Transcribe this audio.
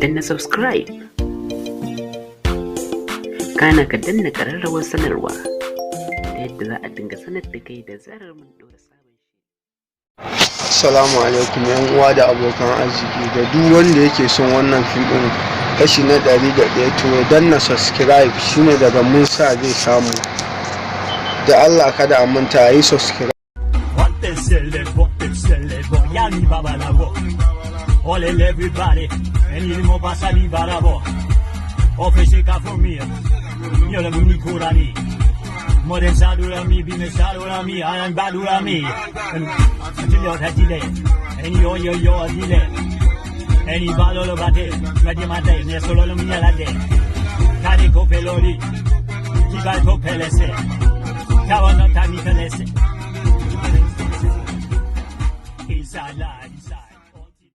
danna subscribe, kana ka danna ƙararrawar sanarwa ta yadda za a dinga sanar da kai da zarar mun ɗora sabon shiri. Assalamu alaikum yan uwa da abokan arziki da duk wanda yake son wannan fim ɗin kashi na 101 to ya danna subscribe, shine daga mun sa zai samu. Da Allah kada a manta yi subscribe. All in everybody, and you know Basadi Barabo. Office Kafumia, you're a Munikurani. Modern Sadurami, Bina Sadurami, and Badurami. Until you're delay, and you're delay. Any Balo Bate, Madimate, Nesolomia Lade. Carico Pelori, Kibato Pelese, Kawana Tami Pelese. Inside life.